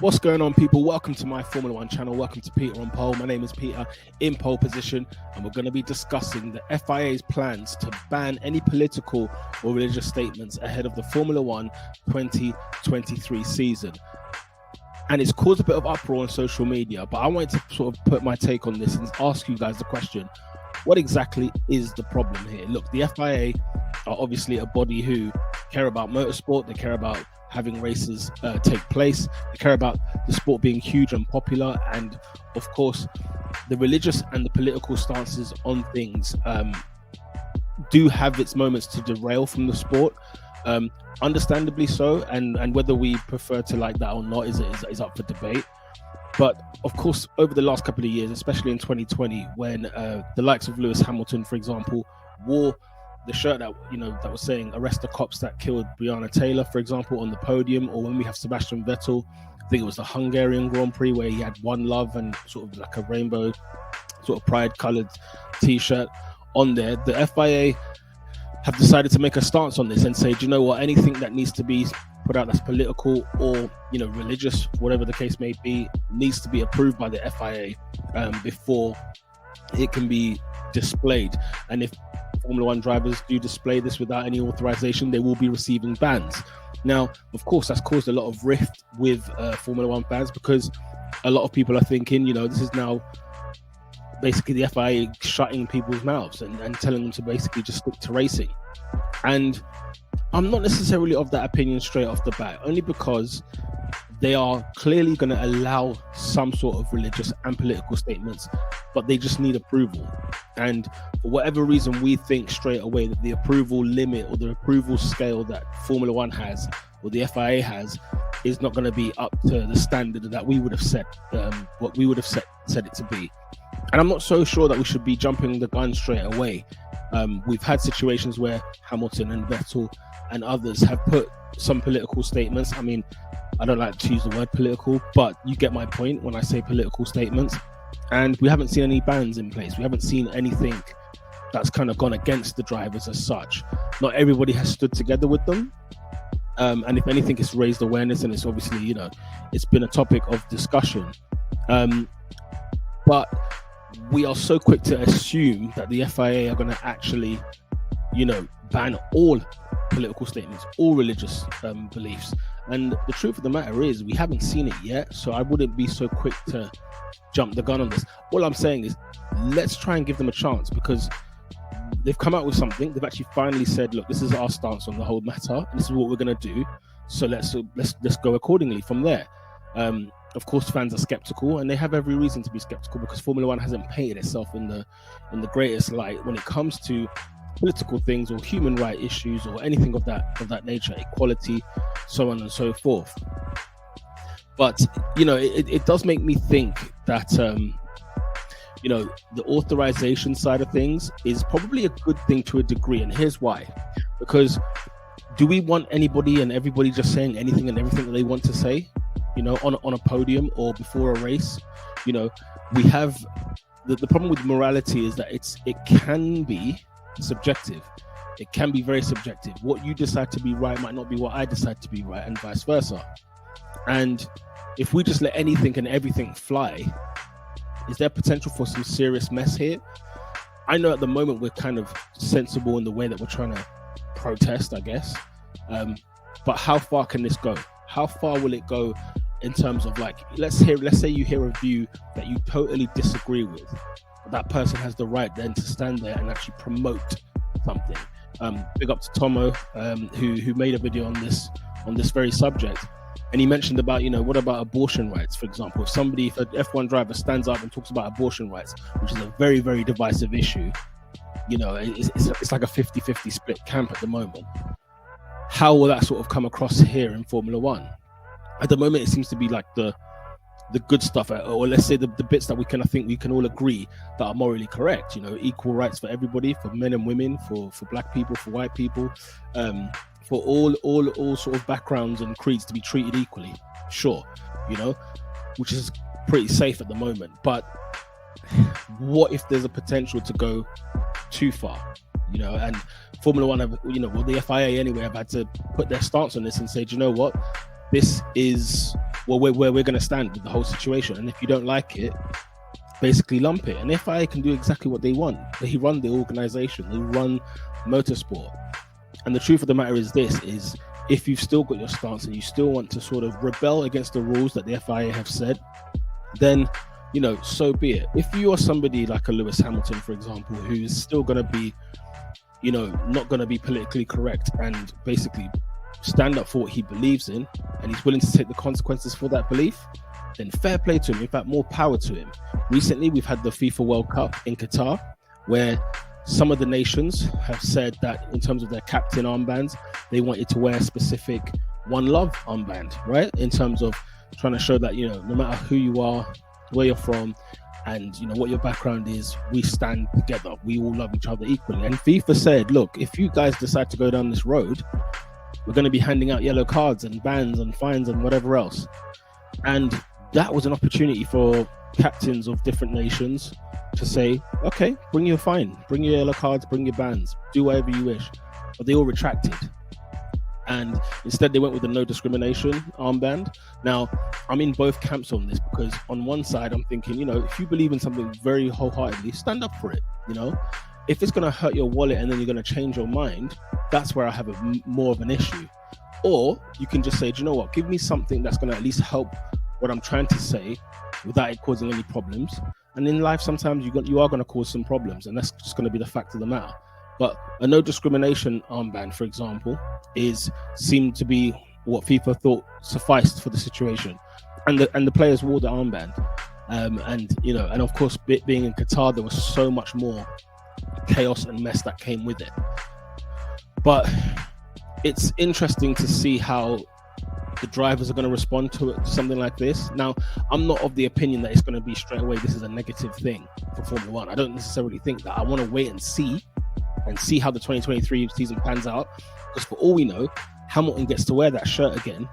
What's going on, people? Welcome to my Formula One channel. Welcome to Peter on Pole. My name is Peter in pole position, and we're going to be discussing the FIA's plans to ban any political or religious statements ahead of the Formula One 2023 season. And it's caused a bit of uproar on social media, but I wanted to sort of put my take on this and ask you guys the question: what exactly is the problem here? Look, the FIA are obviously a body who care about motorsport. They care about having races take place. They care about the sport being huge and popular, and of course the religious and the political stances on things do have its moments to derail from the sport, understandably so, and whether we prefer to like that or not is up for debate. But of course, over the last couple of years, especially in 2020, when the likes of Lewis Hamilton, for example, wore the shirt that was saying "arrest the cops that killed Breonna Taylor," for example, on the podium, or when we have Sebastian Vettel, I think it was the Hungarian Grand Prix where he had "One Love" and sort of like a rainbow, sort of pride-colored T-shirt on there. The FIA have decided to make a stance on this and say, do you know what? Anything that needs to be put out that's political or religious, whatever the case may be, needs to be approved by the FIA before it can be displayed. And if Formula One drivers do display this without any authorization, they will be receiving bans. Now, of course, that's caused a lot of rift with Formula One fans, because a lot of people are thinking, this is now basically the FIA shutting people's mouths and telling them to basically just stick to racing. And I'm not necessarily of that opinion straight off the bat, only because they are clearly going to allow some sort of religious and political statements, but they just need approval. And for whatever reason, we think straight away that the approval limit or the approval scale that Formula One has or the FIA has is not going to be up to the standard that we would have set, what we would have set it to be. And I'm not so sure that we should be jumping the gun straight away. We've had situations where Hamilton and Vettel and others have put some political statements. I mean, I don't like to use the word political, but you get my point when I say political statements. And we haven't seen any bans in place. We haven't seen anything that's kind of gone against the drivers as such. Not everybody has stood together with them. And if anything, it's raised awareness, and it's obviously, it's been a topic of discussion. But we are so quick to assume that the FIA are going to actually, ban all political statements, all religious beliefs. And the truth of the matter is, we haven't seen it yet, so I wouldn't be so quick to jump the gun on this. All I'm saying is, let's try and give them a chance, because they've come out with something. They've actually finally said, look, this is our stance on the whole matter, and this is what we're going to do. So let's go accordingly from there. Of course, fans are skeptical, and they have every reason to be skeptical, because Formula One hasn't painted itself in the greatest light when it comes to political things or human rights issues or anything of that nature, equality, so on and so forth. But it does make me think that the authorization side of things is probably a good thing to a degree, and here's why. Because do we want anybody and everybody just saying anything and everything that they want to say, on a podium or before a race? We have the problem with morality is that it can be subjective. It can be very subjective. What you decide to be right might not be what I decide to be right, and vice versa. And if we just let anything and everything fly, is there potential for some serious mess here? I know at the moment we're kind of sensible in the way that we're trying to protest, I guess. But how far can this go? How far will it go in terms of, like, let's say you hear a view that you totally disagree with. That person has the right then to stand there and actually promote something. Big up to Tomo, who made a video on this very subject, and he mentioned about, what about abortion rights, for example? If an F1 driver stands up and talks about abortion rights, which is a very, very divisive issue, it's like a 50-50 split camp at the moment. How will that sort of come across here in Formula One? At the moment, it seems to be like the good stuff, or let's say the bits that I think we can all agree that are morally correct. Equal rights for everybody, for men and women, for black people, for white people, for all sort of backgrounds and creeds to be treated equally. Sure, which is pretty safe at the moment. But what if there's a potential to go too far? And Formula One have, the FIA anyway, have had to put their stance on this and say, do you know what? This is where we're going to stand with the whole situation. And if you don't like it, basically lump it. And the FIA can do exactly what they want. They run the organization, they run motorsport. And the truth of the matter is this, is if you've still got your stance and you still want to sort of rebel against the rules that the FIA have said, then, you know, so be it. If you are somebody like a Lewis Hamilton, for example, who's still going to be, you know, not going to be politically correct and basically stand up for what he believes in, and he's willing to take the consequences for that belief, then fair play to him. In fact, more power to him. Recently, we've had the FIFA World Cup in Qatar, where some of the nations have said that in terms of their captain armbands, they wanted to wear a specific One Love armband, right? In terms of trying to show that, you know, no matter who you are, where you're from, and, you know, what your background is, we stand together. We all love each other equally. And FIFA said, look, if you guys decide to go down this road, we're going to be handing out yellow cards and bans and fines and whatever else. And that was an opportunity for captains of different nations to say, okay, bring your fine, bring your yellow cards, bring your bans, do whatever you wish. But they all retracted. And instead they went with the no discrimination armband. Now, I'm in both camps on this, because on one side I'm thinking, you know, if you believe in something very wholeheartedly, stand up for it. You know, if it's going to hurt your wallet and then you're going to change your mind, that's where I have more of an issue. Or you can just say, do you know what, give me something that's going to at least help what I'm trying to say without it causing any problems. And in life, sometimes you are going to cause some problems, and that's just going to be the fact of the matter. But a no discrimination armband, for example, seemed to be what FIFA thought sufficed for the situation, and the players wore the armband. And you know, and of course, being in Qatar, there was so much more chaos and mess that came with it. But it's interesting to see how the drivers are going to respond to something like this. Now, I'm not of the opinion that it's going to be straight away this is a negative thing for Formula One. I don't necessarily think that. I want to wait and see how the 2023 season pans out, because for all we know, Hamilton gets to wear that shirt again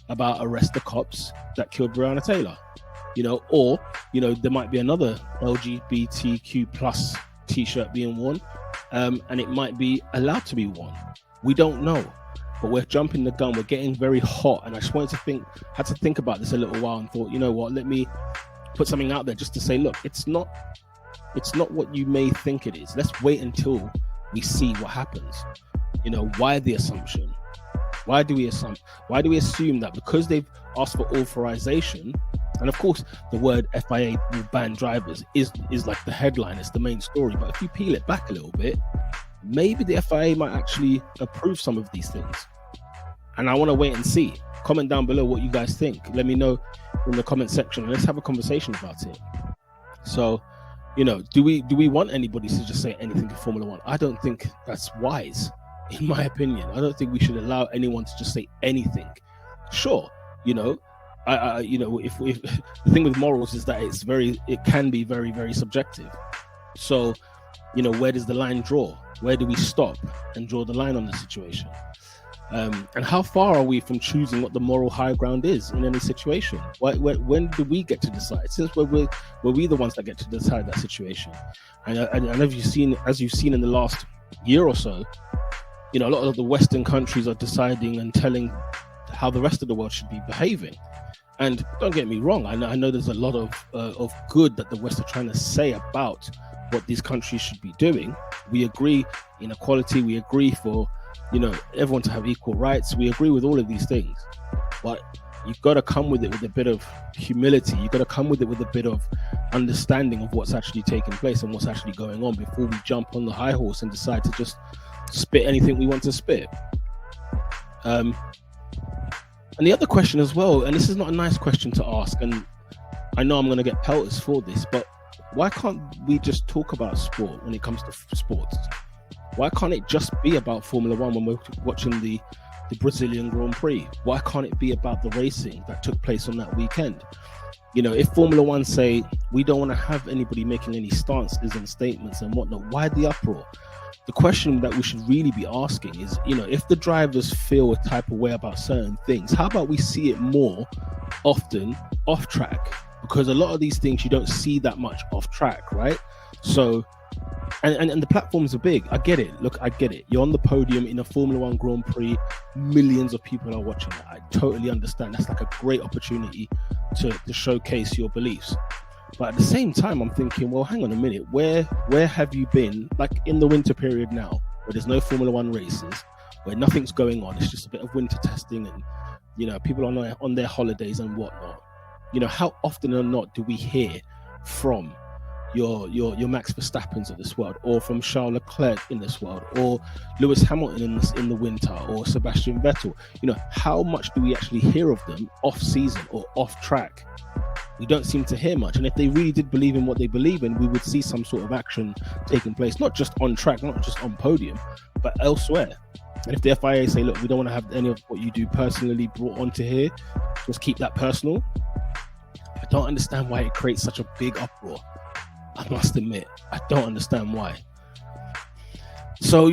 about arrest the cops that killed Breonna Taylor, you know, or, you know, there might be another LGBTQ plus t-shirt being worn, and it might be allowed to be worn. We don't know. But we're jumping the gun, we're getting very hot, and I just had to think about this a little while and thought, you know what, let me put something out there just to say, look, it's not what you may think it is. Let's wait until we see what happens. You know, why the assumption? Why do we assume that because they've asked for authorization, and of course the word FIA will ban drivers is like the headline, it's the main story, but if you peel it back a little bit, maybe the FIA might actually approve some of these things. And I want to wait and see. Comment down below what you guys think. Let me know in the comment section, and let's have a conversation about it. So, you know, do we want anybody to just say anything in Formula One? I don't think that's wise, in my opinion. I don't think we should allow anyone to just say anything. Sure, you know, you know, if the thing with morals is that it can be very, very subjective. So, you know, where does the line draw? Where do we stop and draw the line on the situation? And how far are we from choosing what the moral high ground is in any situation? When do we get to decide? Since were we the ones that get to decide that situation? And as you've seen in the last year or so, you know, a lot of the Western countries are deciding and telling how the rest of the world should be behaving. And don't get me wrong, I know there's a lot of good that the West are trying to say about what these countries should be doing. We agree in equality, we agree for, you know, everyone to have equal rights. We agree with all of these things, but you've got to come with it with a bit of humility. You've got to come with it with a bit of understanding of what's actually taking place and what's actually going on before we jump on the high horse and decide to just spit anything we want to spit. And the other question as well, and this is not a nice question to ask, and I know I'm going to get pelters for this, but why can't we just talk about sport when it comes to sports? Why can't it just be about Formula One when we're watching the Brazilian Grand Prix? Why can't it be about the racing that took place on that weekend? You know, if Formula One say, we don't want to have anybody making any stances and statements and whatnot, why the uproar? The question that we should really be asking is, you know, if the drivers feel a type of way about certain things, how about we see it more often off track? Because a lot of these things you don't see that much off track, right? So And the platforms are big. I get it. Look, I get it. You're on the podium in a Formula One Grand Prix. Millions of people are watching that. I totally understand. That's like a great opportunity to showcase your beliefs. But at the same time, I'm thinking, well, hang on a minute. Where have you been? Like in the winter period now, where there's no Formula One races, where nothing's going on. It's just a bit of winter testing, and people are on their holidays and whatnot. How often or not do we hear from your Max Verstappens of this world, or from Charles Leclerc in this world, or Lewis Hamilton in the winter, or Sebastian Vettel? How much do we actually hear of them off season or off track? We don't seem to hear much. And if they really did believe in what they believe in, we would see some sort of action taking place, not just on track, not just on podium, but elsewhere. And if the FIA say, look, we don't want to have any of what you do personally brought onto here, just keep that personal. I don't understand why it creates such a big uproar. I must admit, I don't understand why. So,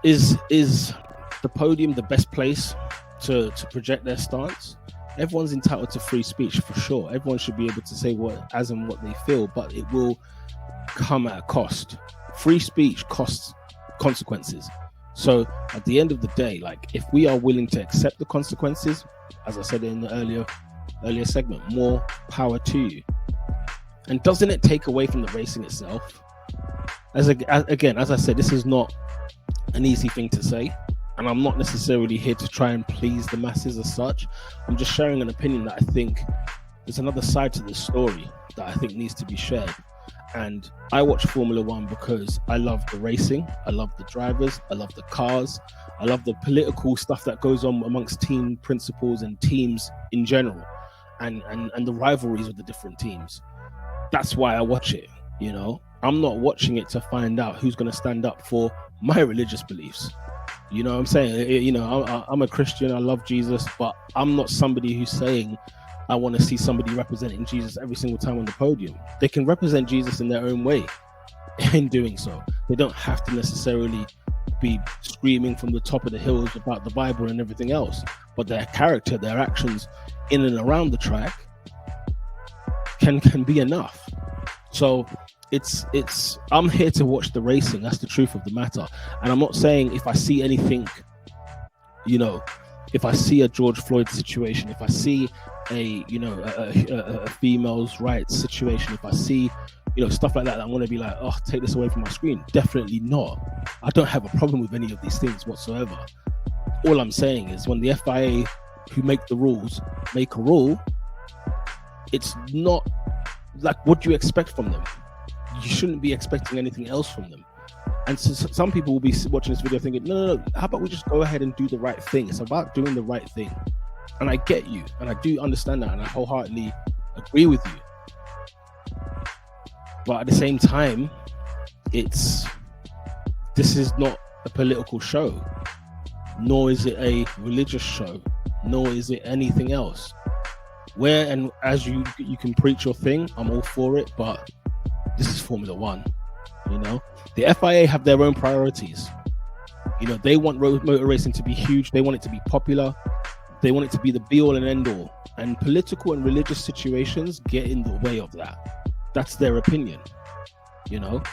is the podium the best place to project their stance? Everyone's entitled to free speech, for sure. Everyone should be able to say what they feel, but it will come at a cost. Free speech costs consequences. So at the end of the day, like, if we are willing to accept the consequences, as I said in the earlier segment, more power to you. And doesn't it take away from the racing itself? As I said, this is not an easy thing to say, and I'm not necessarily here to try and please the masses as such. I'm just sharing an opinion that I think there's another side to this story that I think needs to be shared. And I watch Formula One because I love the racing, I love the drivers, I love the cars, I love the political stuff that goes on amongst team principals and teams in general, and the rivalries of the different teams. That's why I watch it. I'm not watching it to find out who's going to stand up for my religious beliefs. You know what I'm saying? I'm a Christian, I love Jesus, but I'm not somebody who's saying I want to see somebody representing Jesus every single time on the podium. They can represent Jesus in their own way in doing so. They don't have to necessarily be screaming from the top of the hills about the Bible and everything else, but their character, their actions in and around the track can be enough. So I'm here to watch the racing. That's the truth of the matter. And I'm not saying if I see anything, if I see a George Floyd situation, if I see a female's rights situation, if I see stuff like that, I'm going to be like, oh, take this away from my screen. Definitely not. I don't have a problem with any of these things whatsoever. All I'm saying is when the FIA, who make the rules, make a rule, it's not like, what do you expect from them? You shouldn't be expecting anything else from them. And so some people will be watching this video thinking, no, how about we just go ahead and do the right thing? It's about doing the right thing. And I get you, and I do understand that, and I wholeheartedly agree with you. But at the same time, this is not a political show, nor is it a religious show, nor is it anything else. Where and as you can preach your thing, I'm all for it, but this is Formula One. The FIA have their own priorities. They want motor racing to be huge. They want it to be popular. They want it to be the be all and end all. And political and religious situations get in the way of that. That's their opinion. And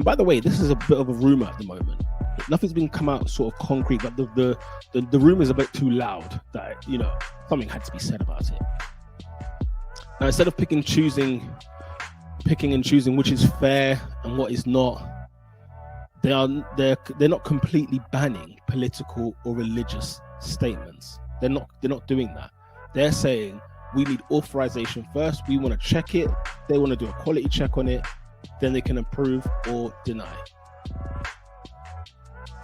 by the way, this is a bit of a rumor at the moment. Nothing's been come out sort of concrete, but the rumor is a bit too loud that something had to be said about it. Now, instead of picking and choosing which is fair and what is not, they're not completely banning political or religious statements. They're not doing that. They're saying we need authorization first. We want to check it. They want to do a quality check on it. Then they can approve or deny.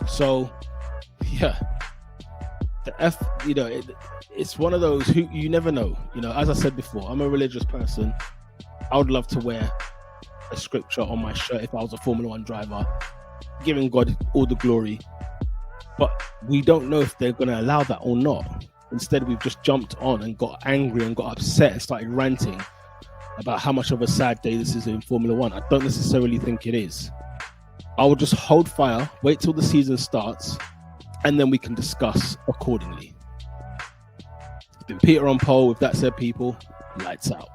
So, yeah, it's one of those who you never know. As I said before, I'm a religious person. I would love to wear a scripture on my shirt if I was a Formula One driver, giving God all the glory. But we don't know if they're going to allow that or not. Instead, we've just jumped on and got angry and got upset and started ranting about how much of a sad day this is in Formula One. I don't necessarily think it is. I will just hold fire, wait till the season starts, and then we can discuss accordingly. It's been Peter on pole. With that said, people, lights out.